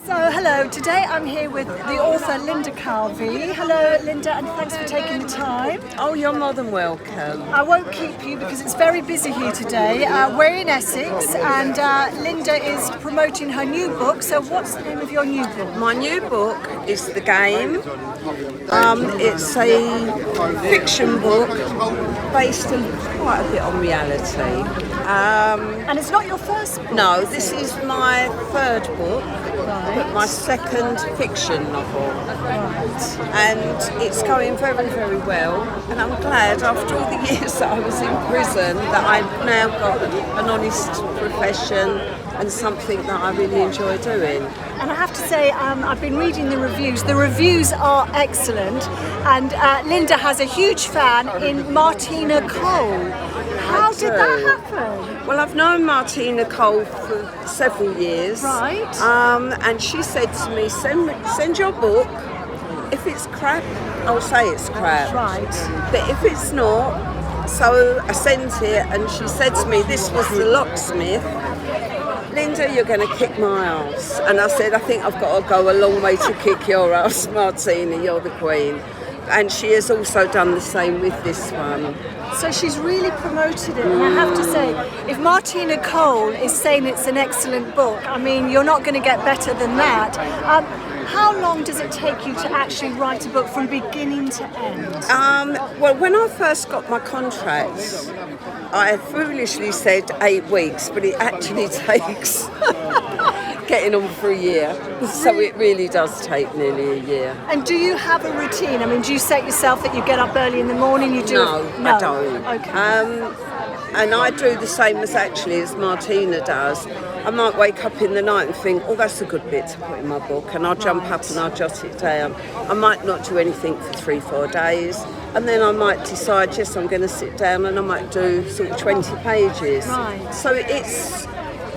So hello, today I'm here with the author Linda Calvey. Hello Linda, and thanks for taking the time. Oh, you're more than welcome. I won't keep you because it's very busy here today. We're in Essex and Linda is promoting her new book. So what's the name of your new book? My new book is The Game. It's a fiction book based quite a bit on reality. And it's not your first book? No, this is my third book, but my second fiction novel. Right. And it's going very, very well. And I'm glad after all the years that I was in prison that I've now got an honest profession and something that I really enjoy doing. And I have to say, I've been reading the reviews. The reviews are excellent. And Linda has a huge fan in Martina Cole. How did that happen? Well, I've known Martina Cole for several years. Right. And she said to me, send your book. If it's crap, I'll say it's crap. Right. But if it's not, so I sent it and she said to me, this was The Locksmith. Linda, you're going to kick my ass. And I said, I think I've got to go a long way to kick your ass, Martina, you're the queen. And she has also done the same with this one. So she's really promoted it, and I have to say, if Martina Cole is saying it's an excellent book, I mean, you're not going to get better than that. How long does it take you to actually write a book from beginning to end? Well, when I first got my contract, I foolishly said 8 weeks, but it actually takes getting on for a year. So it really does take nearly a year. And do you have a routine? I mean, do you set yourself that you get up early in the morning? You do? No, I don't. Okay. And I do the same as Martina does. I might wake up in the night and think, oh, that's a good bit to put in my book, and I'll jump up and I'll jot it down. I might not do anything for 3-4 days, and then I might decide, yes, I'm going to sit down and I might do sort of 20 pages. Right. So it's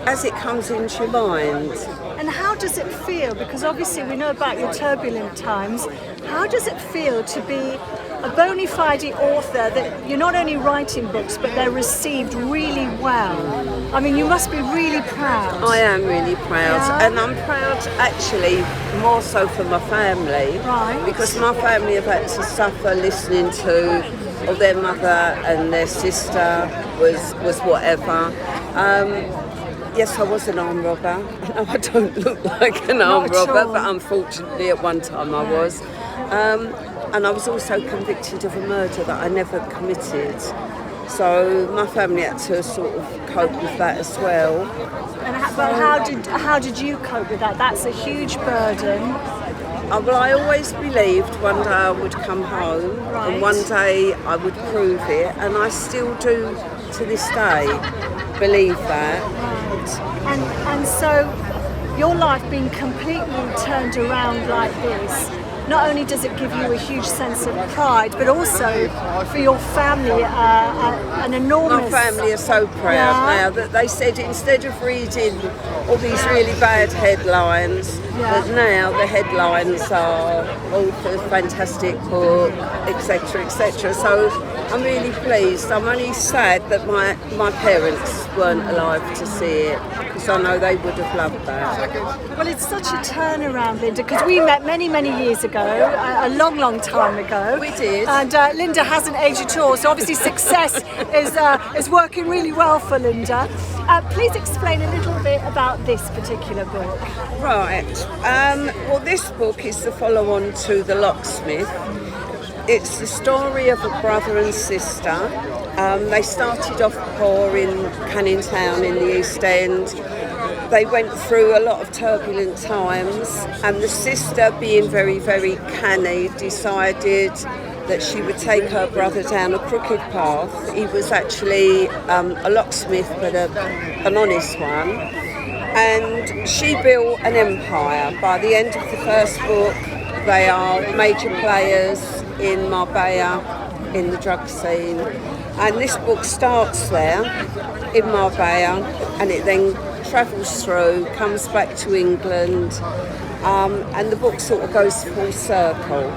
as it comes into your mind. And how does it feel? Because obviously we know about your turbulent times. How does it feel to be a bona fide author that you're not only writing books, but they're received really well? I mean, you must be really proud. I am really proud, and I'm proud actually more so for my family. Right. Because my family have had to suffer listening to their mother and their sister was whatever. Yes, I was an armed robber. No, I don't look like an armed robber, but unfortunately at one time I was. And I was also convicted of a murder that I never committed. So my family had to sort of cope with that as well. And how did you cope with that? That's a huge burden. Well, I always believed one day I would come home, Right. and one day I would prove it, and I still do to this day believe that. Right. And so your life being completely turned around like this, not only does it give you a huge sense of pride, but also for your family an enormous... My family are so proud now that they said instead of reading all these really bad headlines, that now the headlines are author, fantastic book, etc., etc. So I'm really pleased. I'm only sad that my parents weren't alive to see it, because I know they would have loved that. Well, it's such a turnaround, Linda, because we met many, many years ago, a long, long time ago. We did. And Linda hasn't aged at all, so obviously success is working really well for Linda. Please explain a little bit about this particular book. Right. Well, this book is the follow-on to The Locksmith. It's the story of a brother and sister. They started off poor in Canning Town in the East End. They went through a lot of turbulent times, and the sister, being very, very canny, decided that she would take her brother down a crooked path. He was actually a locksmith, but an honest one. And she built an empire. By the end of the first book, they are major players in Marbella, in the drug scene. And this book starts there, in Marbella, and it then travels through, comes back to England, and the book sort of goes full circle.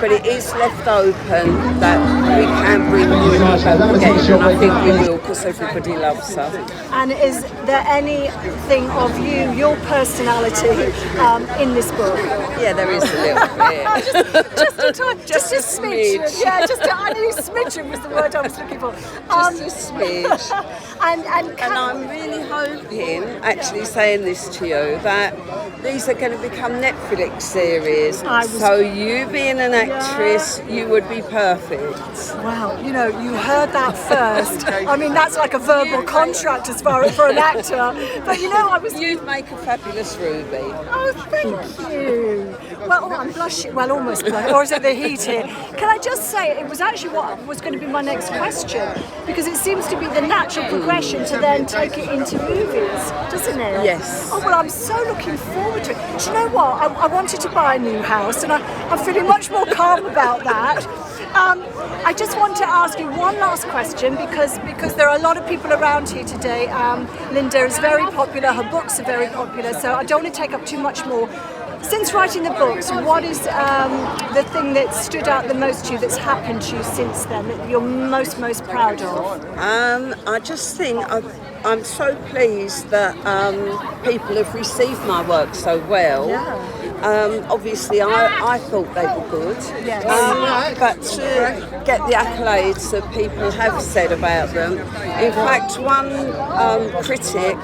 But it is left open that we can bring you again, and I think we will because everybody loves her. And is there anything of you, your personality, in this book? Yeah, there is a little bit. Just a smidge. Yeah, I knew smidgen was the word I was looking for. Just a smidge. And I'm really hoping, actually saying this to you, that these are going to become Netflix series. So you being an actress, you would be perfect. Wow, you heard that first. I mean, that's like a verbal contract as far as for an actor. But You'd make a fabulous Ruby. Oh, thank you. Well, I'm blushing. Well, almost blushing. Or is it the heat here? Can I just say, it was actually what was going to be my next question, because it seems to be the natural progression to then take it into movies, doesn't it? Yes. Oh, well, I'm so looking forward to it. Do you know what? I wanted to buy a new house, and I'm feeling much more calm about that. I just want to ask you one last question, because there are a lot of people around here today. Linda is very popular, her books are very popular, so I don't want to take up too much more. Since writing the books, what is the thing that stood out the most to you, that's happened to you since then, that you're most proud of? I just think I'm so pleased that people have received my work so well. Yeah. Obviously, I thought they were good, Yes. but to get the accolades that people have said about them. In fact, one critic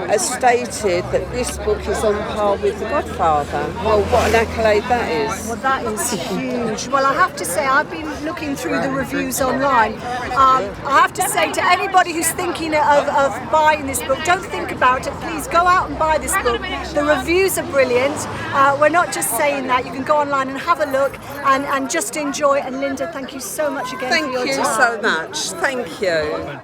has stated that this book is on par with The Godfather. Well, what an accolade that is. Well, that is huge. Well, I have to say, I've been looking through the reviews online. I have to say to anybody who's thinking of buying this book, don't think about it. Please go out and buy this book. The reviews are brilliant. We're not just saying that. You can go online and have a look and just enjoy. And Linda, thank you so much again for your time. Thank you so much. Thank you.